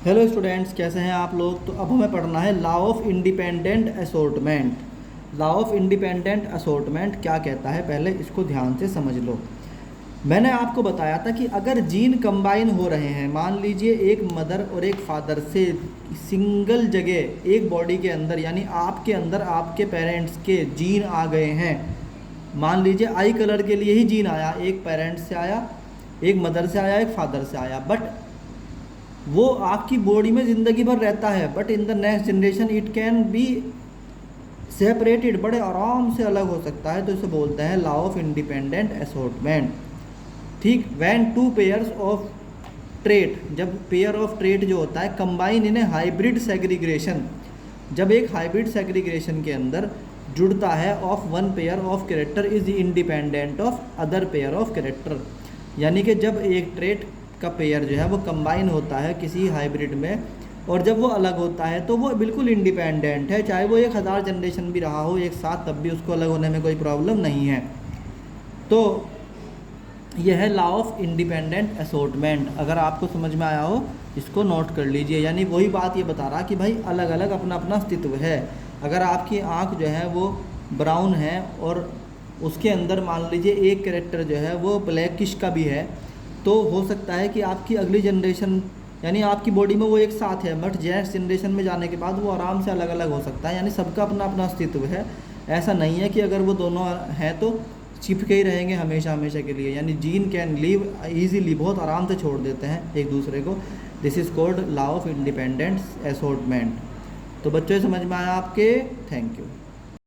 Hello students, कैसे हैं आप लोग। तो अब हमें पढ़ना है law of independent assortment. Law of independent assortment क्या कहता है, पहले इसको ध्यान से समझ लो। मैंने आपको बताया था कि अगर जीन कंबाइन हो रहे हैं, मान लीजिए एक मदर और एक फादर से सिंगल जगह एक बॉडी के अंदर, यानी आपके अंदर आपके पेरेंट्स के जीन आ गए हैं। मान लीजिए आई कलर के लिए ही जीन आया, एक पेरेंट्स से आया, एक मदर से आया, एक फादर से आया, बट वो आपकी बॉडी में ज़िंदगी भर रहता है, but in the next generation it can be separated, बड़े आराम से अलग हो सकता है। तो इसे बोलते हैं लॉ ऑफ इंडिपेंडेंट असॉर्टमेंट। ठीक, when two pairs of trait, जब पेयर ऑफ ट्रेट जो होता है कंबाइन इन ए हाइब्रिड सेग्रीग्रेशन, जब एक हाइब्रिड सेग्रीग्रेशन के अंदर जुड़ता है of one pair of character is independent of other pair of character, यानी कि जब एक ट्रेट का पेयर जो है वो कंबाइन होता है किसी हाइब्रिड में, और जब वो अलग होता है तो वो बिल्कुल इंडिपेंडेंट है, चाहे वो 1000 जनरेशन भी रहा हो एक साथ, तब भी उसको अलग होने में कोई प्रॉब्लम नहीं है। तो यह है लॉ ऑफ इंडिपेंडेंट असॉर्टमेंट। अगर आपको समझ में आया हो इसको नोट कर लीजिए। यानी वही बात ये बता रहा कि भाई अलग अलग अपना अपना अस्तित्व है। अगर आपकी आँख जो है वो ब्राउन है और उसके अंदर मान लीजिए एक कैरेक्टर जो है वो ब्लैकिश का भी है, तो हो सकता है कि आपकी अगली जनरेशन यानी आपकी बॉडी में वो एक साथ है, बट नेक्स्ट जनरेशन में जाने के बाद वो आराम से अलग अलग हो सकता है। यानी सबका अपना अपना अस्तित्व है। ऐसा नहीं है कि अगर वो दोनों हैं तो चिपके ही रहेंगे हमेशा हमेशा के लिए। यानी जीन कैन लीव ईजीली, बहुत आराम से छोड़ देते हैं एक दूसरे को। This is called law of independent assortment. तो बच्चों समझ में आया आपके? Thank you.